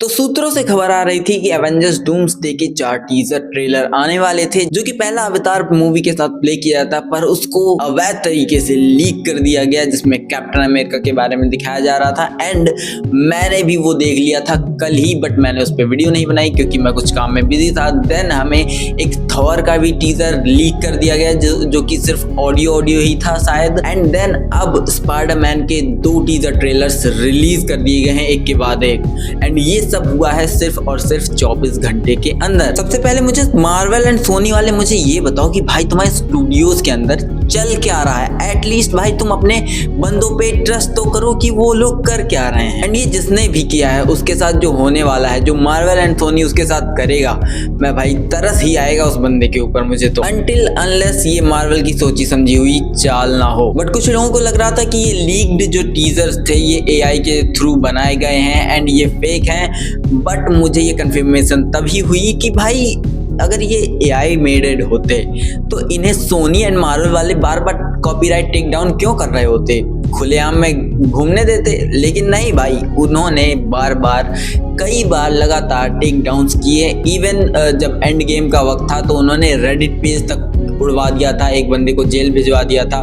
तो सूत्रों से खबर आ रही थी कि एवेंजर्स डूम्सडे के 4 टीजर ट्रेलर आने वाले थे, जो कि पहला अवतार मूवी के साथ प्ले किया था, पर उसको अवैध तरीके से लीक कर दिया गया, जिसमें कैप्टन अमेरिका के बारे में दिखाया जा रहा था। एंड मैंने भी वो देख लिया था कल ही, बट मैंने उस पर वीडियो नहीं बनाई क्योंकि मैं कुछ काम में बिजी था। देन हमें एक थॉर का भी टीजर लीक कर दिया गया, जो कि सिर्फ ऑडियो ही था शायद। एंड देन अब स्पाइडरमैन के 2 टीजर ट्रेलर्स रिलीज कर दिए गए हैं, एक के बाद एक। एंड ये सब हुआ है सिर्फ और सिर्फ 24 घंटे के अंदर। सबसे पहले मुझे मार्वल एंड सोनी वाले मुझे ये बताओ कि भाई तुम्हारे स्टूडियोज के अंदर चल क्या रहा है। एटलीस्ट भाई तुम अपने बंदों पे ट्रस्ट तो करो कि वो लोग कर क्या रहे हैं। एंड ये जिसने भी किया है उसके साथ जो होने वाला है, जो मार्वल एंड सोनी उसके साथ करेगा, मैं भाई तरस ही आएगा उस बंदे के ऊपर मुझे तो, अनटिल अनलेस ये मार्वल की सोची समझी हुई चाल ना हो। बट कुछ लोगों को लग रहा था कि ये लीक्ड जो टीजर्स थे ये AI के थ्रू बनाए गए हैं एंड ये फेक हैं। बट मुझे ये कंफर्मेशन तभी हुई कि भाई अगर ये AI मेडेड होते तो इन्हें सोनी एंड मार्वल वाले बार बार कॉपीराइट टेक डाउन क्यों कर रहे होते, खुलेआम में घूमने देते। लेकिन नहीं भाई, उन्होंने कई बार लगातार टेक डाउन्स किए। इवन जब एंड गेम का वक्त था तो उन्होंने रेडिट पेज तक उड़वा दिया था, एक बंदे को जेल भिजवा दिया था,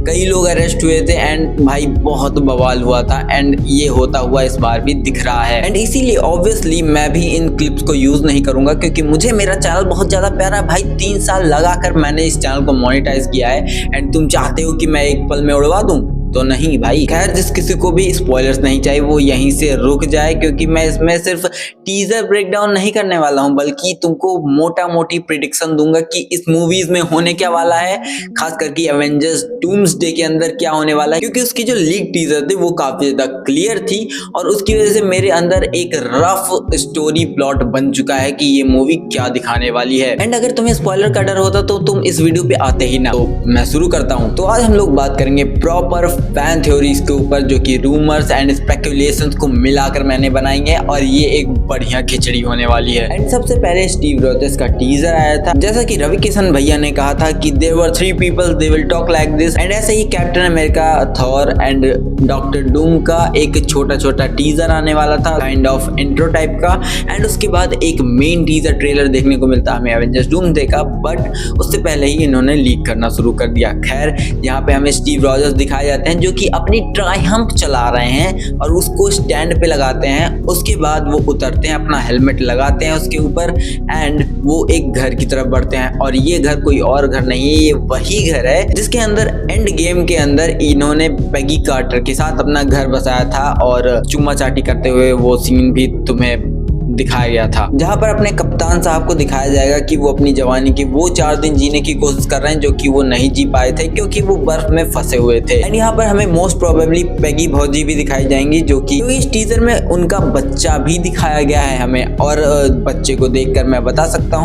कई लोग अरेस्ट हुए थे एंड भाई बहुत बवाल हुआ था। एंड ये होता हुआ इस बार भी दिख रहा है। एंड इसीलिए ऑब्वियसली मैं भी इन क्लिप्स को यूज नहीं करूंगा क्योंकि मुझे मेरा चैनल बहुत ज्यादा प्यारा है भाई। 3 साल लगाकर मैंने इस चैनल को मोनेटाइज किया है एंड तुम चाहते हो कि मैं एक पल में उड़वा दूं तो नहीं भाई। खैर, जिस किसी को भी स्पॉयलर्स नहीं चाहिए वो यहीं से रुक जाए, क्योंकि मैं इसमें सिर्फ टीजर ब्रेकडाउन नहीं करने वाला हूं, बल्कि तुमको मोटा मोटी प्रिडिक्शन दूंगा कि इस मूवीज में होने क्या वाला है, खास करके एवेंजर्स डूम्सडे के अंदर क्या होने वाला है। क्योंकि उसकी जो लीक टीजर थी वो काफी ज्यादा क्लियर थी और उसकी वजह से मेरे अंदर एक रफ स्टोरी प्लॉट बन चुका है कि ये मूवी क्या दिखाने वाली है। एंड अगर तुम्हें स्पॉइलर का डर होता तो तुम इस वीडियो पे आते ही ना। तो मैं शुरू करता हूँ। तो आज हम लोग बात करेंगे प्रॉपर फैन थ्योरीज के ऊपर, जो कि रूमर्स एंड स्पेकुलेशंस को मिलाकर मैंने बनाई है, और ये एक बढ़िया खिचड़ी होने वाली है। एंड सबसे पहले स्टीव रॉजर्स का टीजर आया था, जैसा कि रवि किशन भैया ने कहा था कि there were 3 people they will talk like this. And ऐसे ही Captain America, Thor and Doctor Doom का एक छोटा टीजर आने वाला था, काइंड ऑफ इंट्रो टाइप का। एंड उसके बाद एक मेन टीजर ट्रेलर देखने को मिलता हमें एवेंजर्स डूम्सडे का, बट उससे पहले ही इन्होंने लीक करना शुरू कर दिया। खैर, यहाँ पे हमें स्टीव रॉजर्स दिखाए जाते हैं जो कि अपनी ट्रायम्फ चला रहे हैं और उसको स्टैंड पे लगाते हैं। उसके बाद वो उतरते हैं, अपना हेलमेट लगाते हैं उसके ऊपर एंड वो एक घर की तरफ बढ़ते हैं। और ये घर कोई और घर नहीं है, ये वही घर है जिसके अंदर एंड गेम के अंदर इन्होंने पेगी कार्टर के साथ अपना घर बसाया था और चुम्मा चाटी करते हुए वो सीन भी तुम्हें दिखाया गया था, जहां पर अपने कप्तान साहब को दिखाया जाएगा कि वो अपनी जवानी के वो 4 दिन जीने की कोशिश कर रहे हैं जो कि वो नहीं जी पाए थे क्योंकि वो बर्फ में फंसे हुए थे। एंड यहाँ पर हमें मोस्ट प्रोबेबली पेगी भौजी भी दिखाई जाएंगी, जो कि इस टीजर में उनका बच्चा भी दिखाया गया है हमें। और बच्चे को देखकर मैं बता सकता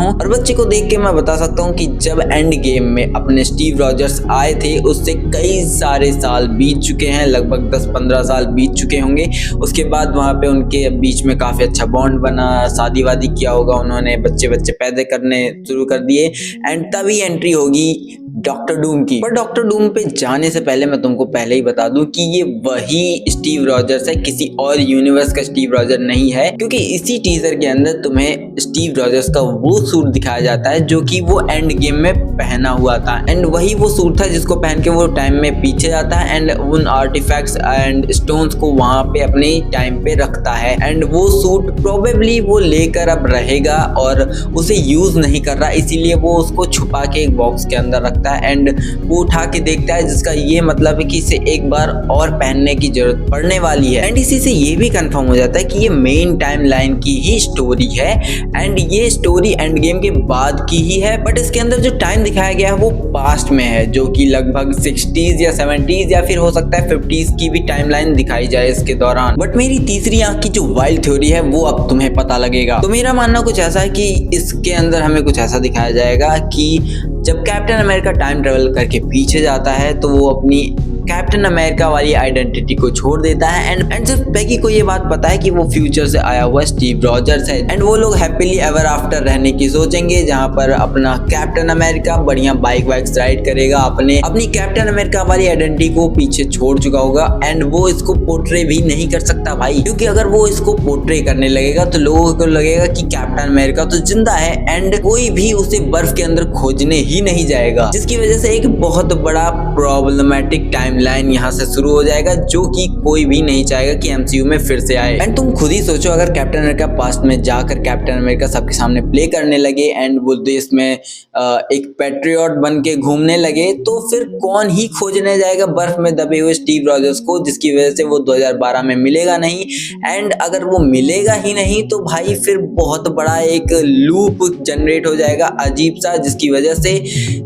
हूँ कि जब एंड गेम में अपने स्टीव रॉजर्स आए थे उससे कई सारे साल बीत चुके हैं, लगभग 10-15 साल बीत चुके होंगे। उसके बाद वहाँ पे उनके बीच में काफी अच्छा बॉन्ड बना, शादी वादी किया होगा उन्होंने, बच्चे पैदा करने शुरू कर दिए एंड तभी एंट्री होगी डॉक्टर डूम की। पर डॉक्टर डूम पे जाने से पहले मैं तुमको पहले ही बता दूं कि ये वही स्टीव रॉजर्स है, किसी और यूनिवर्स का स्टीव रॉजर नहीं है। क्योंकि इसी टीजर के अंदर तुम्हें स्टीव रॉजर्स का वो सूट दिखाया जाता है जो कि वो एंड गेम में पहना हुआ था। एंड वही वो सूट था जिसको पहन के वो टाइम में पीछे जाता है एंड उन आर्टिफैक्ट्स एंड स्टोन्स को वहां पे अपने टाइम पे रखता है। एंड वो सूट प्रोबेबली वो लेकर अब रहेगा और उसे यूज नहीं कर रहा, इसीलिए वो उसको छुपा के एक बॉक्स के अंदर रखता है एंड वो उठा के देखता है, जिसका ये मतलब है कि इसे एक बार और पहनने की जरूरत पड़ने वाली है। एंड इसी से ये भी कंफर्म हो जाता है कि ये मेन टाइम लाइन की ही स्टोरी है एंड ये स्टोरी एंड गेम के बाद की ही है। बट इसके अंदर जो टाइम दिखाया गया है वो पास्ट में है, जो कि लगभग 60s या 70s या फिर हो सकता है 50s की भी टाइमलाइन दिखाई जाए इसके दौरान। बट मेरी तीसरी आंख की जो वाइल्ड थ्योरी है वो अब तुम्हें पता लगेगा। तो मेरा मानना कुछ ऐसा है कि इसके अंदर हमें कुछ ऐसा दिखाया जाएगा कि जब कैप्टन अमेरिका टाइम ट्रेवल करके पीछे जाता है तो वो अपनी कैप्टन अमेरिका वाली आइडेंटिटी को छोड़ देता है एंड सिर्फ पैगी को ये बात पता है कि वो फ्यूचर से आया हुआ स्टीव रॉजर्स है एंड वो लोग हैप्पीली एवर आफ्टर रहने की सोचेंगे, जहाँ पर अपना कैप्टन अमेरिका बढ़िया बाइक राइड करेगा, अपनी कैप्टन अमेरिका वाली आइडेंटिटी को पीछे छोड़ चुका होगा एंड वो इसको पोर्ट्रे भी नहीं कर सकता भाई, क्योंकि अगर वो इसको पोर्ट्रे करने लगेगा तो लोगों को लगेगा कि कैप्टन अमेरिका तो जिंदा है एंड कोई भी उसे बर्फ के अंदर खोजने ही नहीं जाएगा, जिसकी वजह से एक बहुत बड़ा प्रॉब्लमेटिक टाइमलाइन यहाँ से शुरू हो जाएगा, जो कि कोई भी नहीं चाहेगा कि एमसीयू में फिर से आए। एंड तुम खुद ही सोचो, अगर कैप्टन अमेरिका पास्ट में जाकर कैप्टन अमेरिका सबके सामने प्ले करने लगे एंड वो देश में एक पैट्रियट बन के घूमने लगे, तो फिर कौन ही खोजने जाएगा बर्फ में दबे हुए स्टीव रॉजर्स को, जिसकी वजह से वो 2012 में मिलेगा नहीं एंड अगर वो मिलेगा ही नहीं तो भाई फिर बहुत बड़ा एक लूप जनरेट हो जाएगा अजीब सा, जिसकी वजह से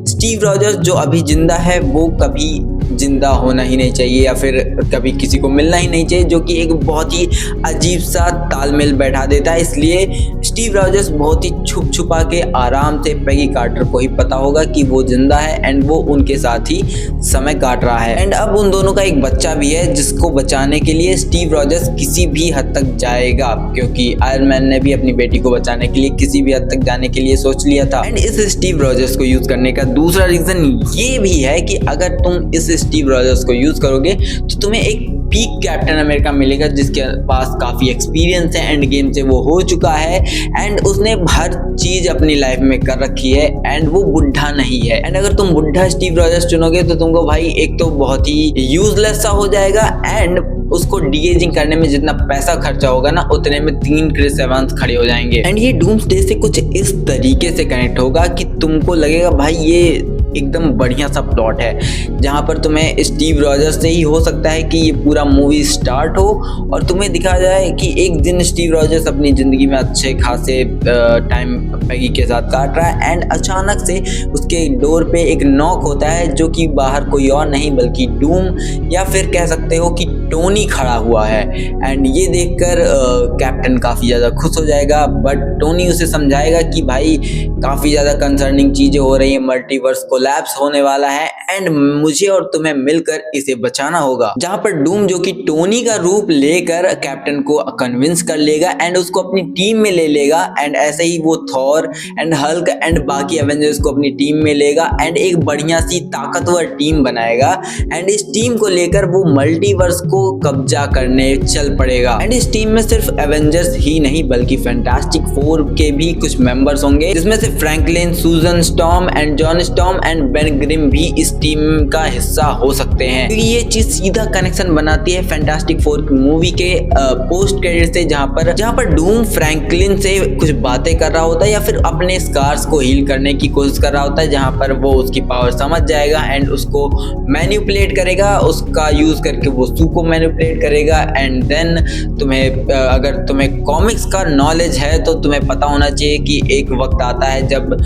स्टीव रॉजर्स जो अभी जिंदा है वो कभी जिंदा होना ही नहीं चाहिए या फिर कभी किसी को मिलना ही नहीं चाहिए, जो कि एक बहुत ही अजीब सा तालमेल बैठा देता है। इसलिए स्टीव रॉजर्स बहुत ही छुप छुपा के आराम से पैगी कार्टर को ही पता होगा कि वो जिंदा है एंड वो उनके साथ ही समय काट रहा है एंड अब उन दोनों का एक बच्चा भी है, जिसको बचाने के लिए स्टीव रॉजर्स किसी भी हद तक जाएगा, क्योंकि आयरन मैन ने भी अपनी बेटी को बचाने के लिए किसी भी हद तक जाने के लिए सोच लिया था। एंड इस स्टीव रॉजर्स को यूज करने का दूसरा रीजन ये भी है कि अगर तुम इस स्टीव रॉजर्स को यूज करोगे तो तुम्हें एक पीक कैप्टन अमेरिका मिलेगा, जिसके पास काफी एक्सपीरियंस है, एंड गेम से वो हो चुका है एंड उसने हर चीज अपनी लाइफ में कर रखी है एंड वो बुढ़ा नहीं है। एंड अगर तुम बुढ़ा स्टीव रॉजर्स चुनोगे तो तुमको भाई एक तो बहुत ही यूजलेस सा हो जाएगा एंड उसको डीएजिंग करने में जितना पैसा खर्चा होगा ना, उतने में 3 क्रिस एवंस खड़े हो जाएंगे एंड ये डूम्सडे से कुछ इस तरीके से कनेक्ट होगा कि तुमको लगेगा भाई ये एकदम बढ़िया सा प्लॉट है, जहाँ पर तुम्हें स्टीव रॉजर्स से ही हो सकता है कि ये पूरा मूवी स्टार्ट हो और तुम्हें दिखाया जाए कि एक दिन स्टीव रॉजर्स अपनी ज़िंदगी में अच्छे खासे टाइम पैगी के साथ काट रहा है एंड अचानक से उसके डोर पे एक नॉक होता है, जो कि बाहर कोई और नहीं बल्कि डूम या फिर कह सकते हो कि टोनी खड़ा हुआ है एंड ये देखकर कैप्टन काफ़ी ज़्यादा खुश हो जाएगा, बट टोनी उसे समझाएगा कि भाई काफ़ी ज़्यादा कंसर्निंग चीज़ें हो रही हैं, मल्टीवर्स कोलैप्स होने वाला है एंड मुझे और तुम्हें मिलकर इसे बचाना होगा। जहाँ पर डूम जो कि टोनी का रूप लेकर कैप्टन को कन्विंस कर लेगा एंड उसको अपनी टीम में ले लेगा एंड ऐसे ही वो थॉर एंड हल्क एंड बाकी एवेंजर्स को अपनी टीम में लेगा एंड एक बढ़िया सी ताकतवर टीम बनाएगा एंड इस टीम को लेकर वो मल्टीवर्स को कब्जा करने चल पड़ेगा एंड इस टीम में सिर्फ एवेंजर्स ही नहीं बल्कि फैंटास्टिक फोर के भी कुछ मेंबर्स होंगे, जिसमें से Franklin, Susan Storm and John Storm and Ben Grimm भी इस टीम का हिस्सा हो सकते हैं, क्योंकि ये चीज सीधा कनेक्शन बनाती है फैंटास्टिक फोर की मूवी के पोस्ट क्रेडिट से, जहाँ पर डूम फ्रैंकलिन से कुछ बातें कर रहा होता है या फिर अपने स्कार्स को हील करने की कोशिश कर रहा होता है, जहाँ पर वो उसकी पावर समझ जाएगा एंड उसको मैनिपुलेट करेगा, उसका यूज करके वो सू को मैनिपुलेट करेगा एंड देन अगर तुम्हें कॉमिक्स का नॉलेज है तो तुम्हें पता होना चाहिए कि एक वक्त आता है जब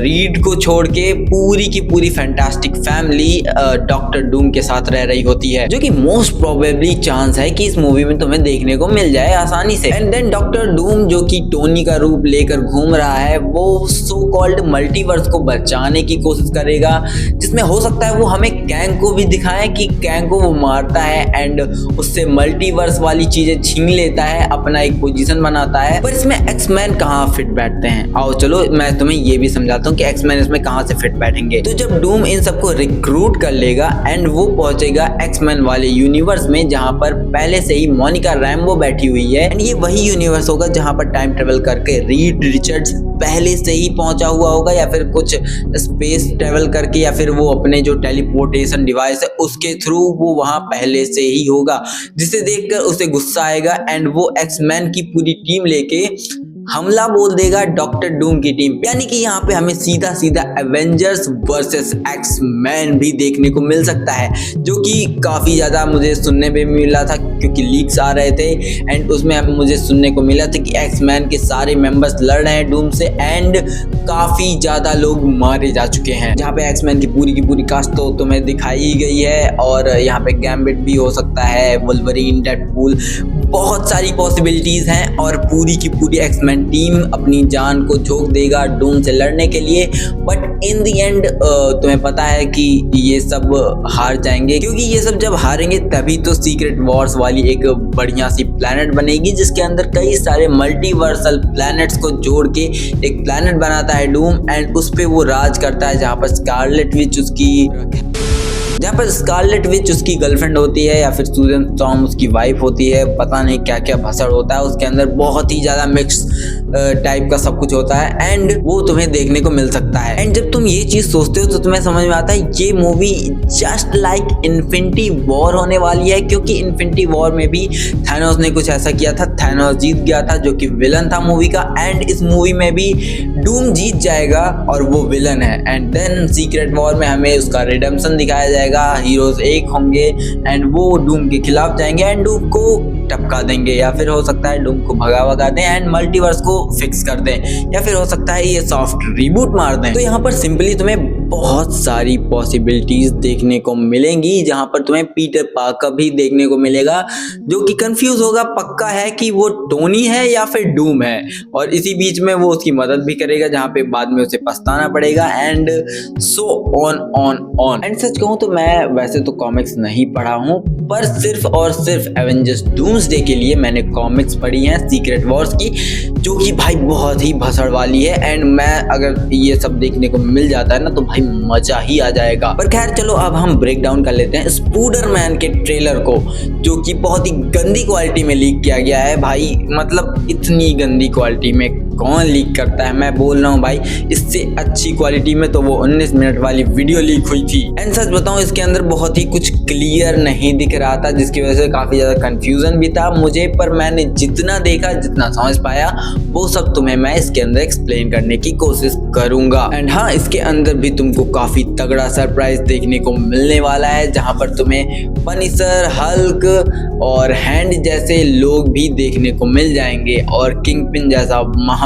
रीड को छोड़ के पूरी की पूरी फैंटास्टिक फैमिली डॉक्टर डूम के साथ रह रही होती है, जो कि मोस्ट प्रोबेबली चांस है कि इस मूवी में तुम्हें देखने को मिल जाए आसानी से। एंड देन डॉक्टर डूम जो कि टोनी का रूप लेकर घूम रहा है, वो सो कॉल्ड मल्टीवर्स को बचाने की कोशिश करेगा, जिसमें हो सकता है वो हमें कैंग को भी दिखाए कि कैंग को वो मारता है एंड उससे मल्टीवर्स वाली चीजें छीन लेता है, अपना एक पोजीशन बनाता है। पर इसमें एक्समैन कहाँ फिट बैठते हैं, आओ चलो मैं तुम्हें ये भी समझाता हूँ कि एक्समैन इसमें कहाँ से फिट बैठेंगे। तो जब डूम इन सबको रिक्रूट कर लेगा एंड वो पहुंचेगा एक्समैन वाले यूनिवर्स में, जहाँ पर पहले से ही मोनिका रैम्बो बैठी हुई है एंड ये वही यूनिवर्स होगा जहाँ पर टाइम ट्रेवल करके रीड रिचर्ड्स पहले से ही पहुंचा हुआ होगा या फिर कुछ स्पेस ट्रेवल करके या फिर वो अपने जो टेलीपोर्टेशन डिवाइस है उसके थ्रू वो वहां पहले से ही होगा, जिसे देखकर उसे गुस्सा आएगा एंड वो एक्समैन की पूरी टीम लेके हमला बोल देगा डॉक्टर डूम की टीम। यानी कि यहाँ पे हमें सीधा सीधा एवेंजर्स वर्सेस एक्समैन भी देखने को मिल सकता है, जो कि काफ़ी ज़्यादा मुझे सुनने में मिला था क्योंकि लीक्स आ रहे थे एंड उसमें मुझे सुनने को मिला था कि एक्समैन के सारे मेंबर्स लड़ रहे हैं डूम से एंड काफ़ी ज़्यादा लोग मारे जा चुके हैं, जहाँ पे एक्समैन की पूरी कास्ट तो तुम्हें दिखाई गई है और यहाँ पे गैम्बिट भी हो सकता है, वुल्वरीन, डेडपूल, बहुत सारी पॉसिबिलिटीज़ हैं और पूरी की पूरी एक्समैन स्पाइडरमैन टीम अपनी जान को झोंक देगा डूम से लड़ने के लिए, बट इन द एंड तुम्हें पता है कि ये सब हार जाएंगे, क्योंकि ये सब जब हारेंगे तभी तो सीक्रेट वॉर्स वाली एक बढ़िया सी प्लैनेट बनेगी जिसके अंदर कई सारे मल्टीवर्सल प्लैनेट्स को जोड़ के एक प्लैनेट बनाता है डूम, एंड उस पे वो राज करता है जहाँ पर स्कारलेट विच उसकी गर्लफ्रेंड होती है या फिर सूजन स्टॉर्म उसकी वाइफ होती है, पता नहीं क्या क्या भसड़ होता है उसके अंदर, बहुत ही ज्यादा मिक्स टाइप का सब कुछ होता है एंड वो तुम्हें देखने को मिल सकता है। एंड जब तुम ये चीज सोचते हो तो तुम्हें समझ में आता है ये movie just like infinity war होने वाली है, क्योंकि इन्फिनिटी वॉर में भी थैनोस ने कुछ ऐसा किया था, थैनोस जीत गया था जो कि विलन था मूवी का, एंड इस मूवी में भी डूम जीत जाएगा और वो विलन है। एंड देन सीक्रेट वॉर में हमें उसका रिडेम्पशन दिखाया जाएगा, हीरोज एक होंगे एंड वो डूम के खिलाफ जाएंगे एंड डूम को टपका देंगे, या फिर हो सकता है डूम को भगा दें एंड मल्टीवर्स को फिक्स कर दें, या फिर हो सकता है ये सॉफ्ट रिबूट मार दें। तो यहाँ पर सिंपली तुम्हें बहुत सारी पॉसिबिलिटीज देखने को मिलेंगी, जहां पर तुम्हें पीटर पार्कर भी देखने को मिलेगा जो कि कंफ्यूज होगा पक्का है कि वो टोनी है या फिर डूम है, और इसी बीच में वो उसकी मदद भी करेगा जहां पे बाद में उसे पछताना पड़ेगा and so on. And such कहूं तो मैं वैसे तो कॉमिक्स नहीं पढ़ा हूं, पर सिर्फ और सिर्फ एवेंजर्स डूम्सडे के लिए मैंने कॉमिक्स पढ़ी हैं सीक्रेट वॉर्स की, जो कि भाई बहुत ही भसड़ वाली है एंड मैं अगर ये सब देखने को मिल जाता है ना तो भाई मजा ही आ जाएगा। पर खैर चलो अब हम ब्रेक डाउन कर लेते हैं स्पाइडरमैन के ट्रेलर को, जो कि बहुत ही गंदी क्वालिटी में लीक किया गया है भाई, मतलब इतनी गंदी क्वालिटी में कौन लीक करता है, मैं बोल रहा हूँ भाई इससे अच्छी क्वालिटी में तो वो 19 मिनट वाली वीडियो लीक हुई थी। एंड सच बताऊं इसके अंदर बहुत ही कुछ क्लियर नहीं दिख रहा था, जिसकी वजह से काफी ज्यादा कंफ्यूजन भी था मुझे, पर मैंने जितना देखा जितना समझ पाया वो सब तुम्हें मैं इसके अंदर एक्सप्लेन करने की कोशिश करूंगा। एंड हाँ, इसके अंदर भी तुमको काफी तगड़ा सरप्राइज देखने को मिलने वाला है, जहां पर तुम्हें पनिशर, हल्क और हैंड जैसे लोग भी देखने को मिल जाएंगे और किंगपिन जैसा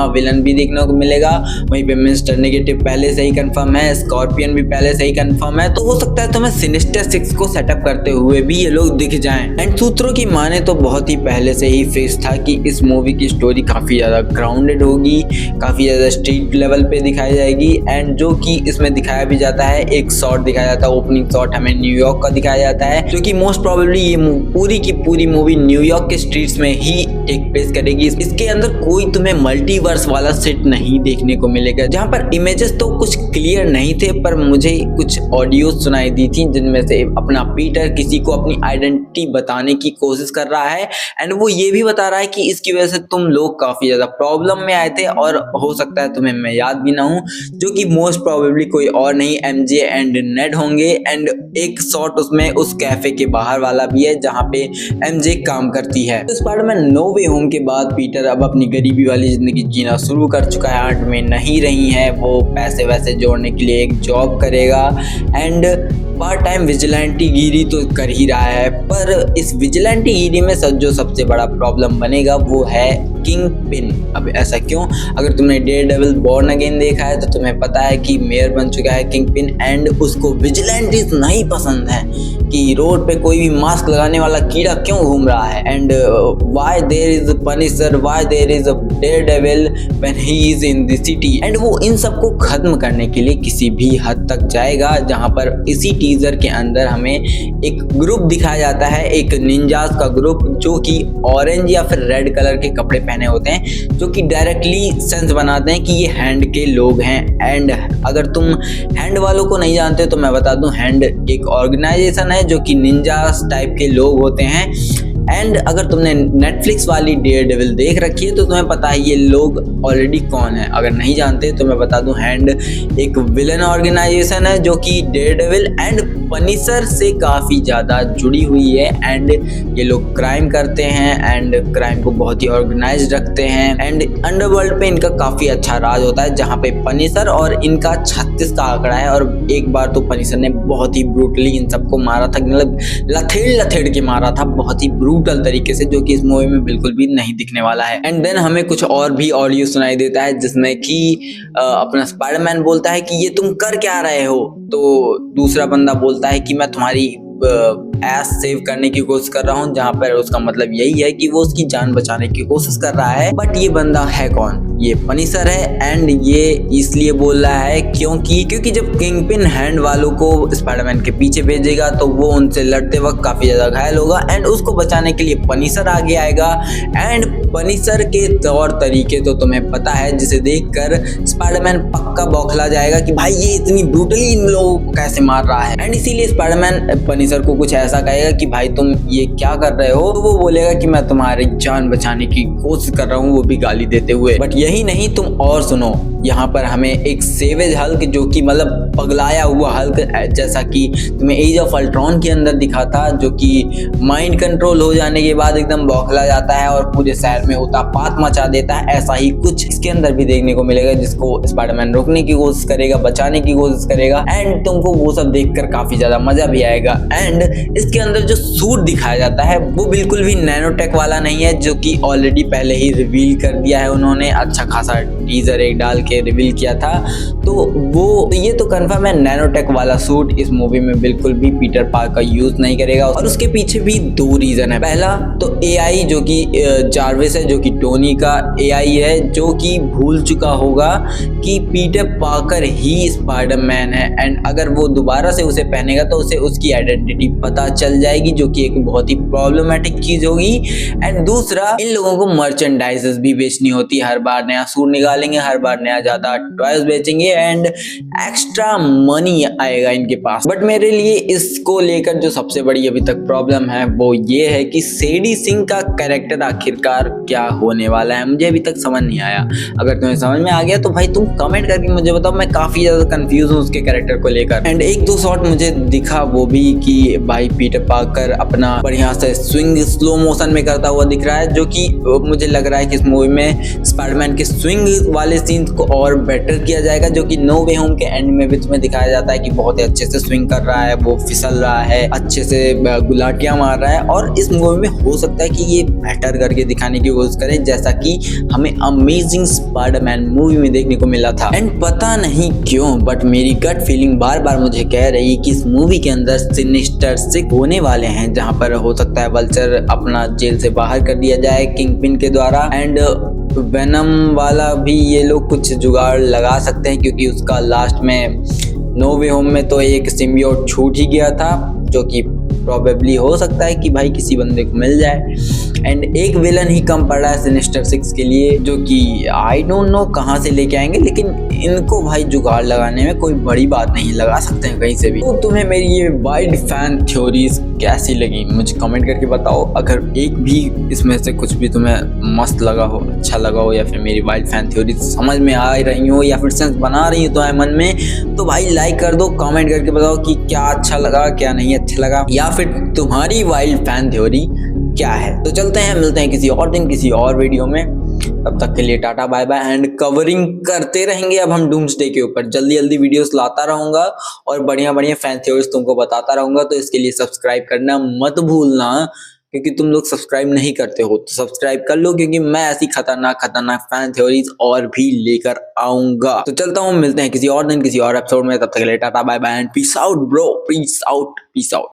विलन भी देखने को मिलेगा। वहीं पे मिस्टर नेगेटिव पहले से ही कंफर्म है, स्कॉर्पियन भी पहले से ही कंफर्म है, तो हो सकता है तुम्हें सिनिस्टर 6 को सेटअप करते हुए भी ये लोग दिख जाएं। एंड सूत्रों की माने तो बहुत ही पहले से ही फिक्स था कि इस मूवी की स्टोरी काफी ज्यादा ग्राउंडेड होगी, काफी ज्यादा स्ट्रीट लेवल पे दिखाई जाएगी, एंड जो कि इसमें दिखाया भी जाता है, एक शॉट दिखाया जाता है, ओपनिंग शॉट हमें न्यूयॉर्क का दिखाया जाता है, जो कि मोस्ट प्रोबेबली ये पूरी की पूरी मूवी न्यूयॉर्क के स्ट्रीट्स में ही टेक प्लेस करेगी। इसके अंदर कोई तुम्हें मल्टीवर्स वाला सेट नहीं देखने को मिलेगा, जहां पर इमेजेस तो कुछ क्लियर नहीं थे, पर मुझे कुछ ऑडियो सुनाई दी थी जिनमें से अपना पीटर किसी को अपनी आइडेंटिटी बताने की कोशिश कर रहा है एंड वो ये भी बता रहा है कि इसकी वजह से तुम लोग काफी ज्यादा प्रॉब्लम में आए थे और हो सकता है तुम्हें मैं याद भी ना हूं, जो कि मोस्ट प्रोबेबली कोई और नहीं एमजे एंड नेड होंगे। एंड एक शॉट उसमें उस कैफे के बाहर वाला भी है जहां पे एमजे काम करती है। तो स्पाइडरमैन नो वे होम के बाद पीटर अब अपनी गरीबी वाली जिंदगी जीना शुरू कर चुका है, आर्ट में नहीं रही है, वो पैसे वैसे जोड़ने के लिए एक जॉब करेगा एंड पार्ट टाइम विजिलेंटी गिरी तो कर ही रहा है, पर इस विजिलेंटी गिरी में जो सबसे बड़ा प्रॉब्लम बनेगा वो है किंग पिन। अब ऐसा क्यों? अगर तुमने डेयरडेविल बॉर्न अगेन देखा है तो तुम्हें पता है कि मेयर बन चुका है किंग पिन एंड उसको विजिलेंटीज नहीं पसंद है कि रोड पे कोई भी मास्क लगाने वाला कीड़ा क्यों घूम रहा है, and why there is Punisher, why there is a Daredevil when he is in the city, and वो इन सब को खत्म करने के लिए किसी भी हद तक जाएगा, जहां पर इसी टीजर के अंदर हमें एक ग्रुप दिखाया जाता है, एक निंजास का ग्रुप जो कि ऑरेंज या फिर रेड कलर के कपड़े पहने होते हैं, जो कि डायरेक्टली सेंस बनाते हैं कि ये हैंड के लोग हैं। एंड अगर तुम हैंड वालों को नहीं जानते तो मैं बता दूं, हैंड एक ऑर्गेनाइजेशन है जो कि निंजास टाइप के लोग होते हैं। एंड अगर तुमने नेटफ्लिक्स वाली डेयरडेविल देख रखी है तो तुम्हें पता है ये लोग ऑलरेडी कौन है। अगर नहीं जानते तो मैं बता दूं, हैंड एक विलन ऑर्गेनाइजेशन है जो कि डेयरडेविल एंड पनिशर से काफ़ी ज़्यादा जुड़ी हुई है एंड ये लोग क्राइम करते हैं एंड क्राइम को बहुत ही ऑर्गेनाइज रखते हैं एंड अंडरवर्ल्ड पे इनका काफ़ी अच्छा राज होता है, जहाँ पे पनिशर और इनका 36 का आंकड़ा है। और एक बार तो पनिशर ने बहुत ही ब्रूटली इन सबको मारा था, मतलब लथेड़ के मारा था बहुत ही ब्रूटल तरीके से, जो कि इस मूवी में बिल्कुल भी नहीं दिखने वाला है। एंड देन हमें कुछ और भी ऑडियो सुनाई देता है जिसमें कि अपना स्पाइडरमैन बोलता है कि ये तुम कर क्या रहे हो, तो दूसरा बंदा बोलता है कि मैं तुम्हारी एस सेव करने की कोशिश कर रहा हूँ, जहाँ पर उसका मतलब यही है कि वो उसकी जान बचाने की कोशिश कर रहा है। बट ये बंदा है कौन? ये पनिशर है एंड ये इसलिए बोल रहा है क्योंकि जब किंगपिन हैंड वालों को स्पाइडरमैन के पीछे भेजेगा तो वो उनसे लड़ते वक्त काफी ज्यादा घायल होगा एंड उसको बचाने के लिए पनिशर आगे आएगा। एंड पनिशर के तौर तरीके तो तुम्हें पता है, जिसे देखकर स्पाइडरमैन पक्का बौखला जाएगा कि भाई ये इतनी ब्रूटली इन लोगों को कैसे मार रहा है। एंड इसीलिए स्पाइडरमैन पनिशर को कुछ ऐसा कहेगा कि भाई तुम ये क्या कर रहे हो, तो वो बोलेगा कि मैं तुम्हारी जान बचाने की कोशिश कर रहा हूँ, वो भी गाली देते हुए। बट यही नहीं, तुम और सुनो, यहाँ पर हमें एक सेवेज हल्क, जो कि मतलब पगलाया हुआ हल्क, जैसा कि तुम्हें एज ऑफ अल्ट्रॉन के अंदर दिखा था, जो कि माइंड कंट्रोल हो जाने के बाद एकदम बौखला जाता है और पूरे शहर में उत्पात मचा देता है। ऐसा ही कुछ इसके अंदर भी देखने को मिलेगा, जिसको स्पाइडरमैन रोकने की कोशिश करेगा, बचाने की कोशिश करेगा एंड तुमको वो सब देखकर काफी ज्यादा मजा भी आएगा। एंड इसके अंदर जो सूट दिखाया जाता है वो बिल्कुल भी नैनोटेक वाला नहीं है, जो कि ऑलरेडी पहले ही रिवील कर दिया है उन्होंने, अच्छा खासा टीजर एक डाल के रिवील किया था। तो वो ये तो कंफर्म है, नैनोटेक वाला सूट इस मूवी में बिल्कुल भी पीटर पार्कर यूज नहीं करेगा। और उसके पीछे भी दो रीजन है। पहला तो एआई, जो कि जार्विस है, जो कि टोनी का एआई है, जो कि भूल चुका होगा कि पीटर पार्कर ही स्पाइडरमैन है एंड अगर वो दोबारा से उसे पहनेगा तो उसे उसकी आइडेंटिटी पता चल जाएगी, जो कि एक बहुत ही प्रॉब्लमेटिक चीज होगी। एंड दूसरा, इन लोगों को मर्चेंडाइजेस भी बेचनी होती है, हर बार नया सूट निकालेंगे, हर बार नया ज्यादा टॉयज बेचेंगे एंड एक्स्ट्रा मनी आएगा इनके पास। बट मेरे लिए इसको लेकर जो सबसे बड़ी अभी तक प्रॉब्लम है वो ये है कि सेडी सिंह का कैरेक्टर आखिरकार क्या होने वाला है, मुझे अभी तक समझ नहीं आया। अगर तुम्हें समझ में आ गया तो भाई तुम कमेंट करके मुझे बताओ, मैं काफी ज्यादा कंफ्यूज हूँ उसके कैरेक्टर को लेकर। एंड एक दो शॉट मुझे दिखा वो भी कि भाई पीटर पार्कर अपना बढ़िया से स्विंग स्लो मोशन में करता हुआ दिख रहा है, जो कि मुझे लग रहा है कि इस मूवी में स्पाइडरमैन के स्विंग वाले सीन्स को और बेटर किया जाएगा, जो कि नो वे होम के एंड में भी तुम्हें दिखाया जाता है कि बहुत ही अच्छे से स्विंग कर रहा है, वो फिसल रहा है, अच्छे से गुलाटियां मार रहा है। और इस मूवी में हो सकता है कि ये बेटर करके दिखाने की कोशिश करें, जैसा कि हमें अमेजिंग स्पाइडरमैन मूवी में देखने को मिला था। एंड पता नहीं क्यों बट मेरी गट फीलिंग बार बार मुझे कह रही है कि इस मूवी के अंदर सिनिस्टर 6 होने वाले हैं, जहां पर हो सकता है वल्चर अपना जेल से बाहर कर दिया जाए किंगपिन के द्वारा। एंड वेनम वाला भी ये लोग कुछ जुगाड़ लगा सकते हैं, क्योंकि उसका लास्ट में नो वे होम में तो एक सिम्बियोट छूट ही गया था, जो कि प्रोबेबली हो सकता है कि भाई किसी बंदे को मिल जाए। एंड एक विलन ही कम पड़ रहा है सिनिस्टर 6 के लिए, जो कि आई डोंट नो कहाँ से लेके आएंगे, लेकिन इनको भाई जुगाड़ लगाने में कोई बड़ी बात नहीं, लगा सकते हैं कहीं से भी। तो तुम्हें मेरी ये वाइल्ड फैन थ्योरीज कैसी लगी मुझे कमेंट करके बताओ। अगर एक भी इसमें से कुछ भी तुम्हें मस्त लगा हो, अच्छा लगा हो, या फिर मेरी वाइल्ड फैन थ्योरीज समझ में आ रही हो या फिर सेंस बना रही हो तुम्हारे मन में, तो भाई लाइक कर दो, कमेंट करके बताओ कि क्या अच्छा लगा क्या नहीं अच्छा लगा, या फिर तुम्हारी वाइल्ड फैन थ्योरी क्या है। तो चलते हैं, मिलते हैं किसी और दिन किसी और वीडियो में, तब तक के लिए tata bye bye. And covering करते रहेंगे अब हम डूम्सडे के ऊपर, जल्दी जल्दी वीडियोस लाता रहूंगा और बढ़िया बढ़िया फैन थ्योरीज तुमको बताता रहूंगा। तो इसके लिए सब्सक्राइब करना मत भूलना, क्योंकि तुम लोग सब्सक्राइब नहीं करते हो, तो सब्सक्राइब कर लो, क्योंकि मैं ऐसी खतरनाक खतरनाक फैन थ्योरीज और भी लेकर आऊंगा। तो चलता हूँ, मिलते हैं किसी और दिन किसी और एपिसोड में, तब तक के लिए tata bye bye and peace out bro, peace out, peace out.